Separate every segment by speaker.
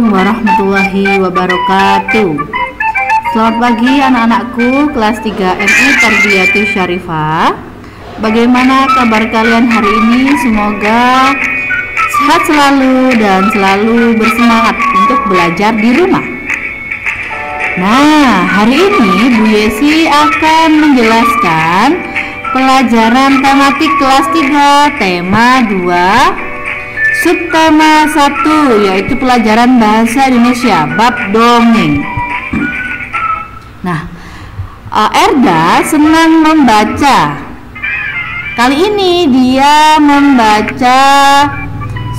Speaker 1: Assalamualaikum warahmatullahi wabarakatuh. Selamat pagi anak-anakku kelas 3 MI Tarbiyatus Syarifah. Bagaimana kabar kalian hari ini? Semoga sehat selalu dan selalu bersemangat untuk belajar di rumah. Nah, hari ini Bu Yesi akan menjelaskan pelajaran tematik kelas 3 tema 2 subtema 1, yaitu pelajaran bahasa Indonesia bab dongeng. Nah, Erda senang membaca. Kali ini dia membaca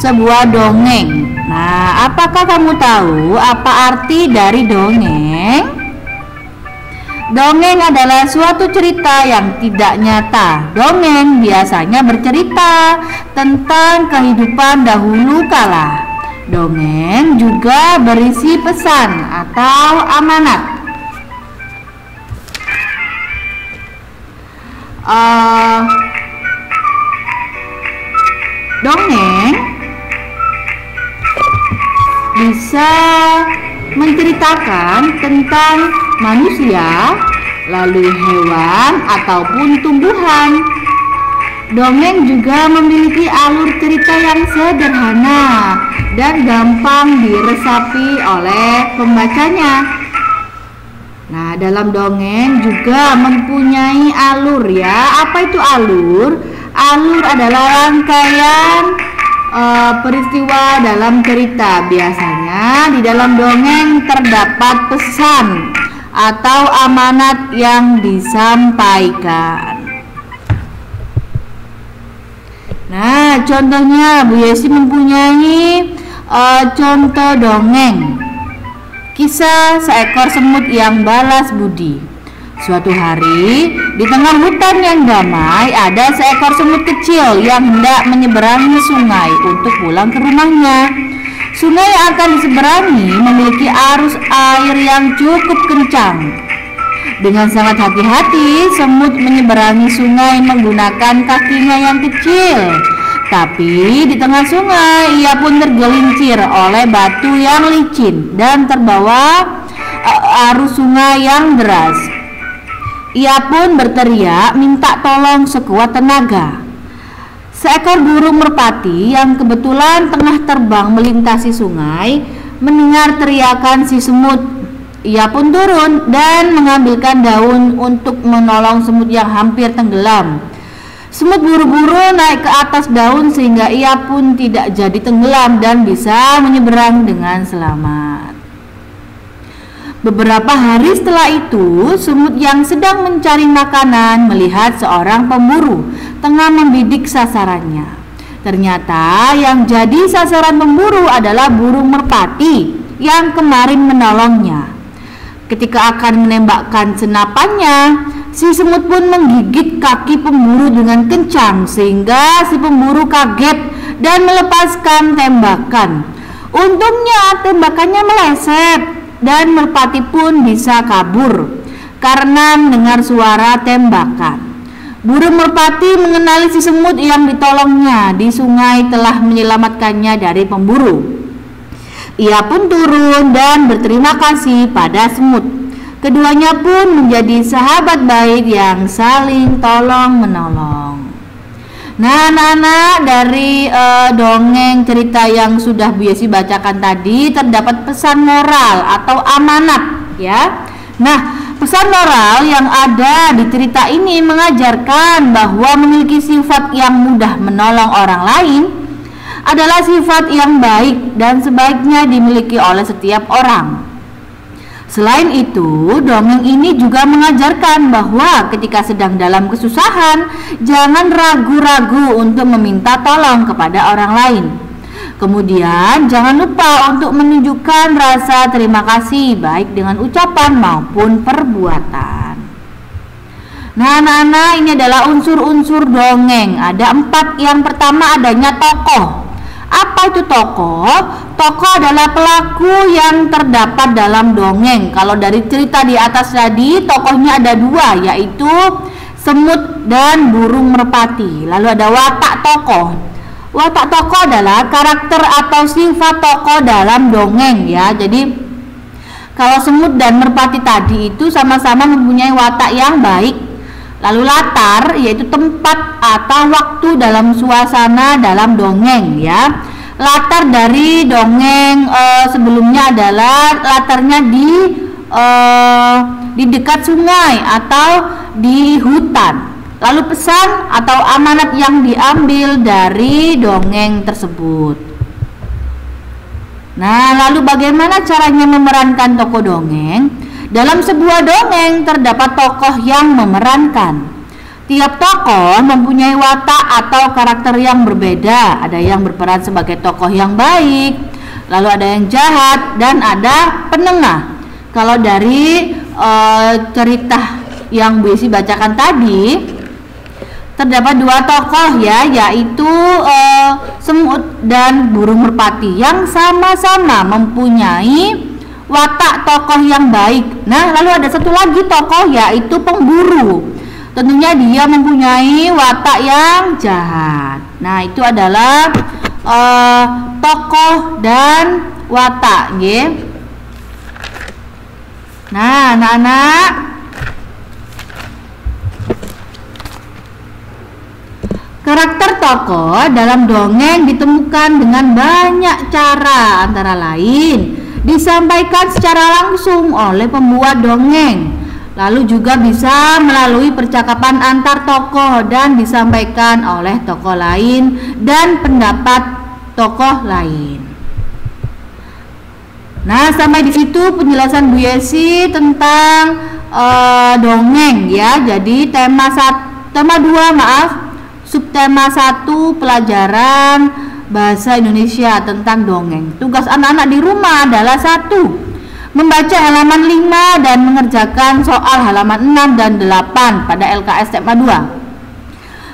Speaker 1: sebuah dongeng. Nah, apakah kamu tahu apa arti dari dongeng? Dongeng adalah suatu cerita yang tidak nyata. Dongeng biasanya bercerita tentang kehidupan dahulu kala. Dongeng juga berisi pesan atau amanat. Dongeng bisa menceritakan tentang manusia, lalu hewan ataupun tumbuhan. Dongeng juga memiliki alur cerita yang sederhana dan gampang diresapi oleh pembacanya. Nah, dalam dongeng juga mempunyai alur ya. Apa itu alur? Alur adalah rangkaian peristiwa dalam cerita. Biasanya di dalam dongeng terdapat pesan atau amanat yang disampaikan. Nah, contohnya Bu Yesi mempunyai contoh dongeng. Kisah seekor semut yang balas budi. Suatu hari, di tengah hutan yang damai, ada seekor semut kecil yang hendak menyeberangi sungai untuk pulang ke rumahnya. Sungai yang akan diseberangi memiliki arus air yang cukup kencang. Dengan sangat hati-hati, semut menyeberangi sungai menggunakan kakinya yang kecil. Tapi di tengah sungai, ia pun tergelincir oleh batu yang licin dan terbawa arus sungai yang deras. Ia pun berteriak minta tolong sekuat tenaga. Seekor burung merpati yang kebetulan tengah terbang melintasi sungai mendengar teriakan si semut. Ia pun turun dan mengambilkan daun untuk menolong semut yang hampir tenggelam. Semut buru-buru naik ke atas daun sehingga ia pun tidak jadi tenggelam dan bisa menyeberang dengan selamat. Beberapa hari setelah itu, semut yang sedang mencari makanan melihat seorang pemburu tengah membidik sasarannya. Ternyata yang jadi sasaran pemburu adalah burung merpati yang kemarin menolongnya. Ketika akan menembakkan senapannya, si semut pun menggigit kaki pemburu dengan kencang sehingga si pemburu kaget dan melepaskan tembakan. Untungnya tembakannya meleset dan merpati pun bisa kabur karena mendengar suara tembakan. Burung merpati mengenali si semut yang ditolongnya di sungai telah menyelamatkannya dari pemburu. Ia pun turun dan berterima kasih pada semut. Keduanya pun menjadi sahabat baik yang saling tolong-menolong. Nah, anak-anak, dari dongeng cerita yang sudah Bu Yesi bacakan tadi terdapat pesan moral atau amanat ya. Nah, pesan moral yang ada di cerita ini mengajarkan bahwa memiliki sifat yang mudah menolong orang lain adalah sifat yang baik dan sebaiknya dimiliki oleh setiap orang. Selain itu, dongeng ini juga mengajarkan bahwa ketika sedang dalam kesusahan, jangan ragu-ragu untuk meminta tolong kepada orang lain. Kemudian, jangan lupa untuk menunjukkan rasa terima kasih baik dengan ucapan maupun perbuatan. Nah, anak-anak, ini adalah unsur-unsur dongeng. Ada 4. Yang pertama adanya tokoh. Apa itu tokoh? Tokoh adalah pelaku yang terdapat dalam dongeng. Kalau dari cerita di atas tadi, tokohnya ada 2, yaitu semut dan burung merpati. Lalu ada watak tokoh. Watak tokoh adalah karakter atau sifat tokoh dalam dongeng ya. Jadi kalau semut dan merpati tadi itu sama-sama mempunyai watak yang baik. Lalu latar yaitu tempat atau waktu dalam suasana dalam dongeng ya. Latar dari dongeng sebelumnya adalah latarnya di dekat sungai atau di hutan. Lalu pesan atau amanat yang diambil dari dongeng tersebut. Nah, lalu bagaimana caranya memerankan tokoh dongeng? Dalam sebuah dongeng terdapat tokoh yang memerankan. Tiap tokoh mempunyai watak atau karakter yang berbeda. Ada yang berperan sebagai tokoh yang baik, lalu ada yang jahat, dan ada penengah. Kalau dari cerita yang Bu Yesi bacakan tadi, terdapat dua tokoh ya, yaitu semut dan burung merpati yang sama-sama mempunyai watak tokoh yang baik. Nah, lalu ada satu lagi tokoh yaitu pemburu. Tentunya dia mempunyai watak yang jahat. Nah, itu adalah tokoh dan watak, nggih. Nah, anak-anak, karakter tokoh dalam dongeng ditemukan dengan banyak cara, antara lain disampaikan secara langsung oleh pembuat dongeng. Lalu juga bisa melalui percakapan antar tokoh dan disampaikan oleh tokoh lain dan pendapat tokoh lain. Nah, sampai di situ penjelasan Bu Yesi tentang dongeng ya. Jadi tema 2 subtema 1 pelajaran bahasa Indonesia tentang dongeng. Tugas anak-anak di rumah adalah 1. Membaca halaman 5 dan mengerjakan soal halaman 6 dan 8 pada LKS tema 2.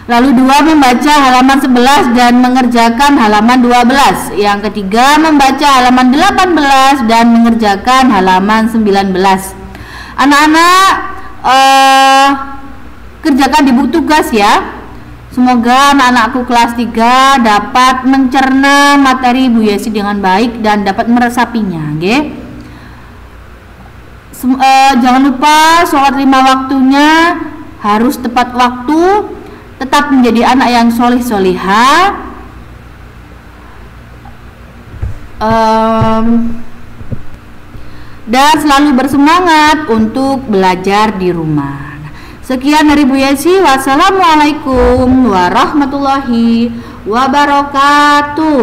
Speaker 1: Lalu 2, membaca halaman 11 dan mengerjakan halaman 12. Yang ketiga, membaca halaman 18 dan mengerjakan halaman 19. Anak-anak kerjakan di buku tugas ya. Semoga anak-anakku kelas 3 dapat mencerna materi Bu Yesi dengan baik dan dapat meresapinya, nggih. Jangan lupa sholat 5 waktunya harus tepat waktu, tetap menjadi anak yang solih-solihah, dan selalu bersemangat untuk belajar di rumah. Sekian dari Bu Yesi. Wassalamualaikum warahmatullahi wabarakatuh.